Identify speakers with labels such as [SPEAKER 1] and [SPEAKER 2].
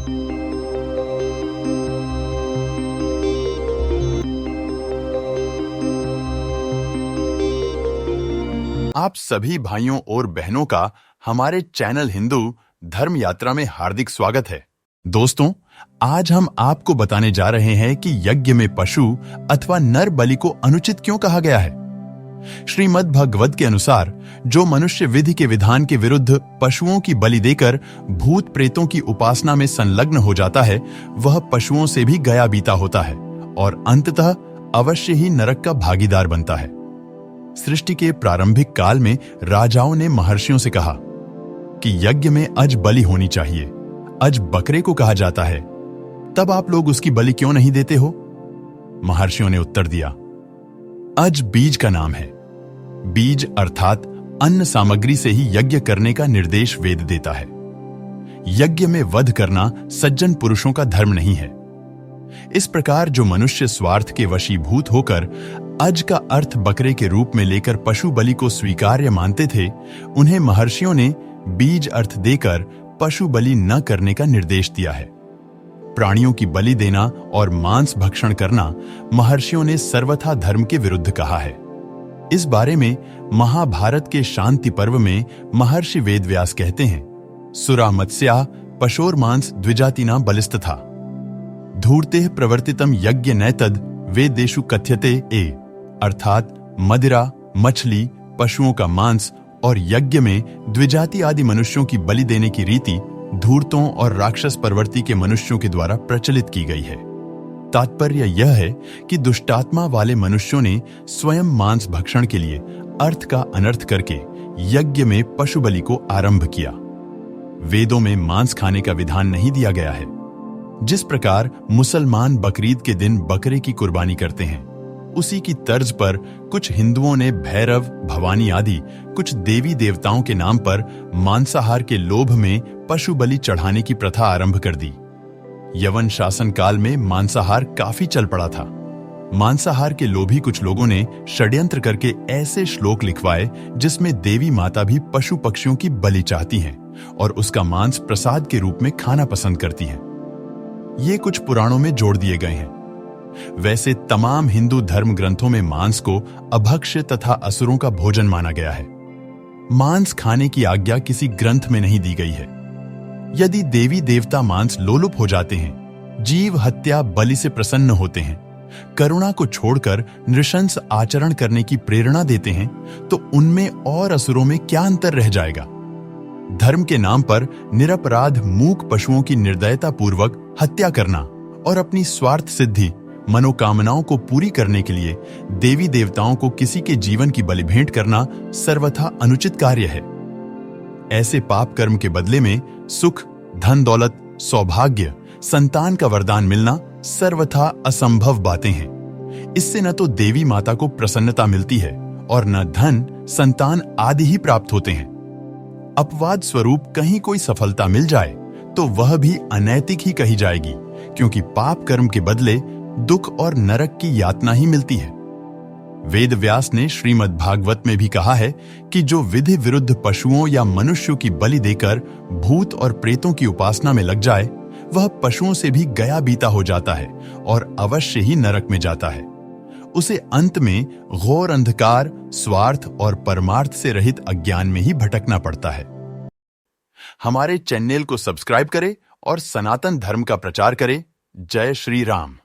[SPEAKER 1] आप सभी भाइयों और बहनों का हमारे चैनल हिंदू धर्म यात्रा में हार्दिक स्वागत है। दोस्तों, आज हम आपको बताने जा रहे हैं कि यज्ञ में पशु अथवा नर बलि को अनुचित क्यों कहा गया है। श्रीमद् भागवत के अनुसार जो मनुष्य विधि के विधान के विरुद्ध पशुओं की बलि देकर भूत प्रेतों की उपासना में संलग्न हो जाता है, वह पशुओं से भी गया बीता होता है और अंततः अवश्य ही नरक का भागीदार बनता है। सृष्टि के प्रारंभिक काल में राजाओं ने महर्षियों से कहा कि यज्ञ में अज बलि होनी चाहिए। अज बकरे को कहा जाता है, तब आप लोग उसकी बलि क्यों नहीं देते हो? महर्षियों ने उत्तर दिया, अज बीज का नाम है। बीज अर्थात अन्न सामग्री से ही यज्ञ करने का निर्देश वेद देता है। यज्ञ में वध करना सज्जन पुरुषों का धर्म नहीं है। इस प्रकार जो मनुष्य स्वार्थ के वशीभूत होकर अज का अर्थ बकरे के रूप में लेकर पशु बलि को स्वीकार्य मानते थे, उन्हें महर्षियों ने बीज अर्थ देकर पशु बलि न करने का निर्देश दिया है। प्राणियों की बलि देना और मांस भक्षण करना महर्षियों ने सर्वथा धर्म के विरुद्ध कहा है। इस बारे में महाभारत के शांति पर्व में महर्षि वेदव्यास कहते हैं, सुरा मत्स्या पशोर्मांस द्विजातिना बलिस्तथा धूर्तेः प्रवर्तितम यज्ञ नैतद वेदेषु कथ्यते ए, अर्थात मदिरा, मछली, पशुओं का मांस और यज्ञ में द्विजाति आदि मनुष्यों की बलि देने की रीति धूर्तों और राक्षस प्रवृत्ति के मनुष्यों के द्वारा प्रचलित की गई है। तात्पर्य यह है कि दुष्टात्मा वाले मनुष्यों ने स्वयं मांस भक्षण के लिए अर्थ का अनर्थ करके यज्ञ में पशु बलि को आरंभ किया। वेदों में मांस खाने का विधान नहीं दिया गया है। जिस प्रकार मुसलमान बकरीद के दिन बकरे की कुर्बानी करते हैं, उसी की तर्ज पर कुछ हिंदुओं ने भैरव, भवानी आदि कुछ देवी देवताओं के नाम पर मांसाहार के लोभ में पशु बलि चढ़ाने की प्रथा आरंभ कर दी। यवन शासन काल में मांसाहार काफी चल पड़ा था। मांसाहार के लोभी कुछ लोगों ने षड्यंत्र करके ऐसे श्लोक लिखवाए जिसमें देवी माता भी पशु पक्षियों की बलि चाहती हैं और उसका मांस प्रसाद के रूप में खाना पसंद करती हैं। ये कुछ पुराणों में जोड़ दिए गए हैं। वैसे तमाम हिंदू धर्म ग्रंथों में मांस को अभक्ष्य तथा असुरों का भोजन माना गया है। मांस खाने की आज्ञा किसी ग्रंथ में नहीं दी गई है। यदि देवी देवता मांस लोलुप हो जाते हैं, जीव हत्या बलि से प्रसन्न होते हैं, करुणा को छोड़कर नृशंस आचरण करने की प्रेरणा देते हैं, तो उनमें और असुरों में क्या अंतर रह जाएगा? धर्म के नाम पर निरपराध मूक पशुओं की निर्दयता पूर्वक हत्या करना और अपनी स्वार्थ सिद्धि मनोकामनाओं को पूरी करने के लिए देवी देवताओं को किसी के जीवन की बलि भेंट करना सर्वथा अनुचित कार्य है। ऐसे पाप कर्म के बदले में सुख, धन दौलत, सौभाग्य, संतान का वरदान मिलना सर्वथा असंभव बातें हैं। इससे न तो देवी माता को प्रसन्नता मिलती है और न धन, संतान आदि ही प्राप्त होते हैं। अपवाद स्वरूप कहीं कोई सफलता मिल जाए तो वह भी अनैतिक ही कही जाएगी, क्योंकि पाप कर्म के बदले दुख और नरक की यातना ही मिलती है। वेद व्यास ने श्रीमद् भागवत में भी कहा है कि जो विधि विरुद्ध पशुओं या मनुष्यों की बलि देकर भूत और प्रेतों की उपासना में लग जाए, वह पशुओं से भी गया बीता हो जाता है और अवश्य ही नरक में जाता है। उसे अंत में घोर अंधकार, स्वार्थ और परमार्थ से रहित अज्ञान में ही भटकना पड़ता है। हमारे चैनल को सब्सक्राइब करें और सनातन धर्म का प्रचार करें। जय श्री राम।